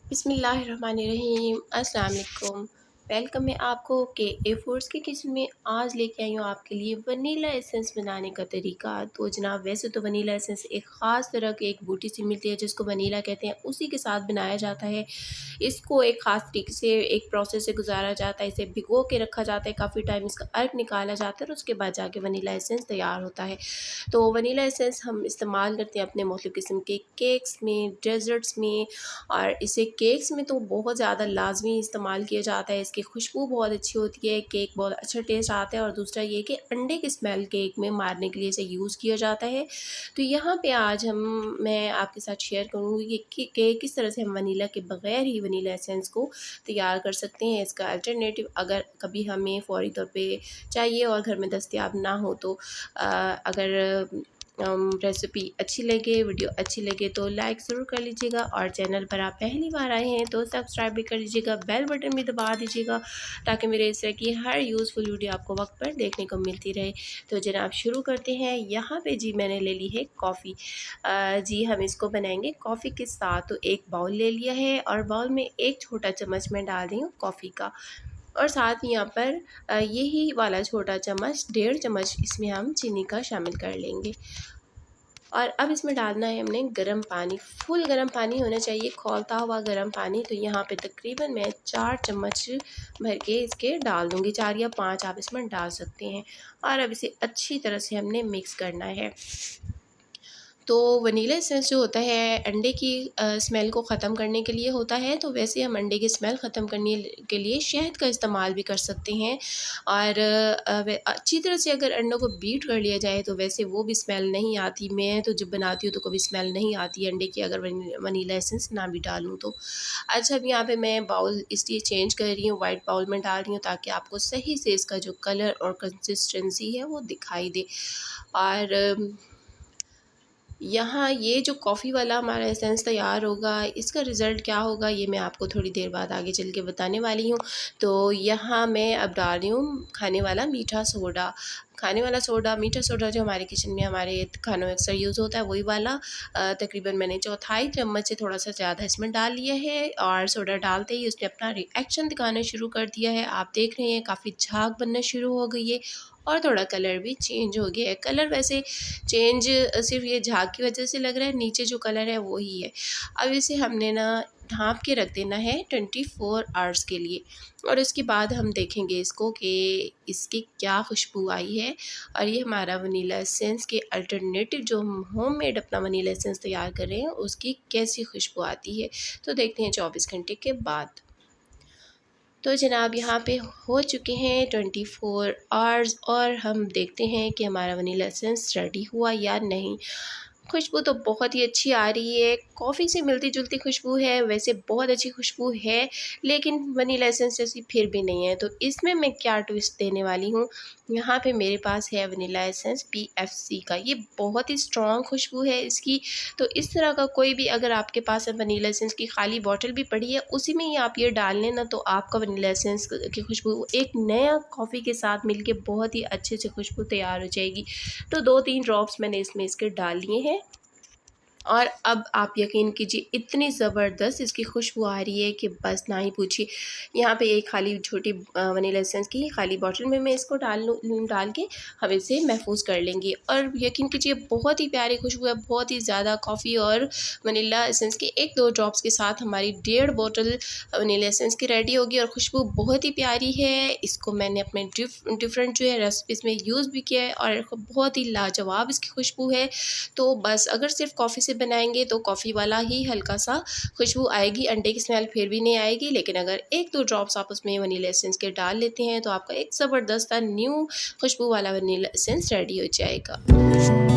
बिस्मिल्लाहिर्रहमानिर्रहीम। अस्सलाम वालेकुम। वेलकम है आपको के ए फूड्स की किचन में। आज लेके आई हूँ आपके लिए वनीला एसेंस बनाने का तरीका। तो जनाब, वैसे तो वनीला एसेंस एक ख़ास तरह की एक बूटी सी मिलती है जिसको वनीला कहते हैं, उसी के साथ बनाया जाता है। इसको एक ख़ास तरीके से एक प्रोसेस से गुजारा जाता है, इसे भिगो के रखा जाता है काफ़ी टाइम, इसका अर्क निकाला जाता है और उसके बाद जाके वनीला एसेंस तैयार होता है। तो वनीला एसेंस हम इस्तेमाल करते हैं अपने मुख्तलिफ़ किस्म के केक्स में, डेज़र्ट्स में, और इसे केक्स में तो बहुत ज़्यादा लाज़मी इस्तेमाल किया जाता है। इसकी खुशबू बहुत अच्छी होती है, केक बहुत अच्छा टेस्ट आता है, और दूसरा ये कि अंडे की स्मेल केक में मारने के लिए इसे यूज़ किया जाता है। तो यहाँ पे आज मैं आपके साथ शेयर करूँगी कि किस तरह से हम वनीला के बग़ैर ही वनीला एसेंस को तैयार कर सकते हैं। इसका अल्टरनेटिव अगर कभी हमें फ़ौरी तौर पे चाहिए और घर में दस्तयाब ना हो तो अगर रेसिपी अच्छी लगे, वीडियो अच्छी लगे तो लाइक ज़रूर कर लीजिएगा, और चैनल पर आप पहली बार आए हैं तो सब्सक्राइब भी कर लीजिएगा, बेल बटन भी दबा दीजिएगा ताकि मेरे इस तरह की हर यूज़फुल वीडियो आपको वक्त पर देखने को मिलती रहे। तो जनाब शुरू करते हैं। यहाँ पे जी मैंने ले ली है कॉफ़ी। जी हम इसको बनाएंगे कॉफ़ी के साथ। तो एक बाउल ले लिया है और बाउल में एक छोटा चम्मच मैं डाल रही हूँ कॉफ़ी का, और साथ ही यहाँ पर यही वाला छोटा चम्मच 1.5 चम्मच इसमें हम चीनी का शामिल कर लेंगे। और अब इसमें डालना है हमने गर्म पानी। फुल गर्म पानी होना चाहिए, खौलता हुआ गर्म पानी। तो यहाँ पे तकरीबन मैं 4 चम्मच भर के इसके डाल दूँगी, 4 या 5 आप इसमें डाल सकते हैं। और अब इसे अच्छी तरह से हमने मिक्स करना है। तो वनीला एसेंस जो होता है अंडे की स्मेल को ख़त्म करने के लिए होता है। तो वैसे हम अंडे की स्मेल ख़त्म करने के लिए शहद का इस्तेमाल भी कर सकते हैं, और अच्छी तरह से अगर अंडों को बीट कर लिया जाए तो वैसे वो भी स्मेल नहीं आती। मैं तो जब बनाती हूँ तो कभी स्मेल नहीं आती अंडे की अगर वनीला एसेंस ना भी डालूँ तो। अच्छा, अब यहाँ पे मैं बाउल इसलिए चेंज कर रही हूँ, वाइट बाउल में डाल रही हूँ ताकि आपको सही से इसका जो कलर और कंसिस्टेंसी है वो दिखाई दे। और यहाँ ये जो कॉफ़ी वाला हमारा एसेंस तैयार होगा, इसका रिज़ल्ट क्या होगा ये मैं आपको थोड़ी देर बाद आगे चल के बताने वाली हूँ। तो यहाँ मैं अब डाल रही हूँ खाने वाला मीठा सोडा। खाने वाला सोडा, मीठा सोडा जो हमारे किचन में हमारे खानों में अक्सर यूज़ होता है वही वाला। तकरीबन मैंने चौथाई चम्मच से थोड़ा सा ज़्यादा इसमें डाल लिया है, और सोडा डालते ही उसने अपना रिएक्शन दिखाना शुरू कर दिया है। आप देख रहे हैं काफ़ी झाग बनना शुरू हो गई है, और थोड़ा कलर भी चेंज हो गया है। कलर वैसे चेंज सिर्फ ये झाग की वजह से लग रहा है, नीचे जो कलर है वो ही है। अब इसे हमने ना ढाँप के रख देना है 24 आवर्स के लिए, और उसके बाद हम देखेंगे इसको कि इसकी क्या खुशबू आई है। और ये हमारा वनीला एसेंस के अल्टरनेटिव जो हम होममेड अपना वनीला एसेंस तैयार कर रहे हैं उसकी कैसी खुशबू आती है। तो देखते हैं 24 घंटे के बाद। तो जनाब यहाँ पे हो चुके हैं 24 आवर्स, और हम देखते हैं कि हमारा वनीला एसेंस रेडी हुआ या नहीं। खुशबू तो बहुत ही अच्छी आ रही है, कॉफ़ी से मिलती-जुलती खुशबू है, वैसे बहुत अच्छी खुशबू है, लेकिन वनीला एसेंस जैसी फिर भी नहीं है। तो इसमें मैं क्या ट्विस्ट देने वाली हूँ, यहाँ पे मेरे पास है वनीला एसेंस पीएफसी का। ये बहुत ही स्ट्रॉन्ग खुशबू है इसकी। तो इस तरह का कोई भी अगर आपके पास वनीला एसेंस की खाली बॉटल भी पड़ी है, उसी में ही आप ये डाल लें ना, तो आपका वनीला एसेंस की खुशबू एक नया कॉफ़ी के साथ मिलके बहुत ही अच्छे से खुशबू तैयार हो जाएगी। तो 2-3 ड्रॉप्स मैंने इसमें इसके डाल लिए हैं, और अब आप यकीन कीजिए इतनी ज़बरदस्त इसकी खुशबू आ रही है कि बस ना ही पूछिए। यहाँ पे एक खाली छोटी वनीला एसेंस की खाली बॉटल में मैं इसको डाल के हम इसे महफूज़ कर लेंगे। और यकीन कीजिए बहुत ही प्यारी खुशबू है, बहुत ही ज़्यादा। कॉफ़ी और वनीला एसेंस के 1-2 ड्रॉप्स के साथ हमारी 1.5 बोतल वनीला एसेंस की रेडी होगी, और खुशबू बहुत ही प्यारी है। इसको मैंने अपने डिफरेंट जो है रेसिपीज़ में यूज़ भी किया है, और बहुत ही लाजवाब इसकी खुशबू है। तो बस अगर सिर्फ कॉफ़ी से बनाएंगे तो कॉफ़ी वाला ही हल्का सा खुशबू आएगी, अंडे की स्मेल फिर भी नहीं आएगी। लेकिन अगर 1-2 ड्रॉप्स आप उसमें वनीला एसेंस के डाल लेते हैं तो आपका एक ज़बरदस्त न्यू खुशबू वाला वनीला एसेंस रेडी हो जाएगा।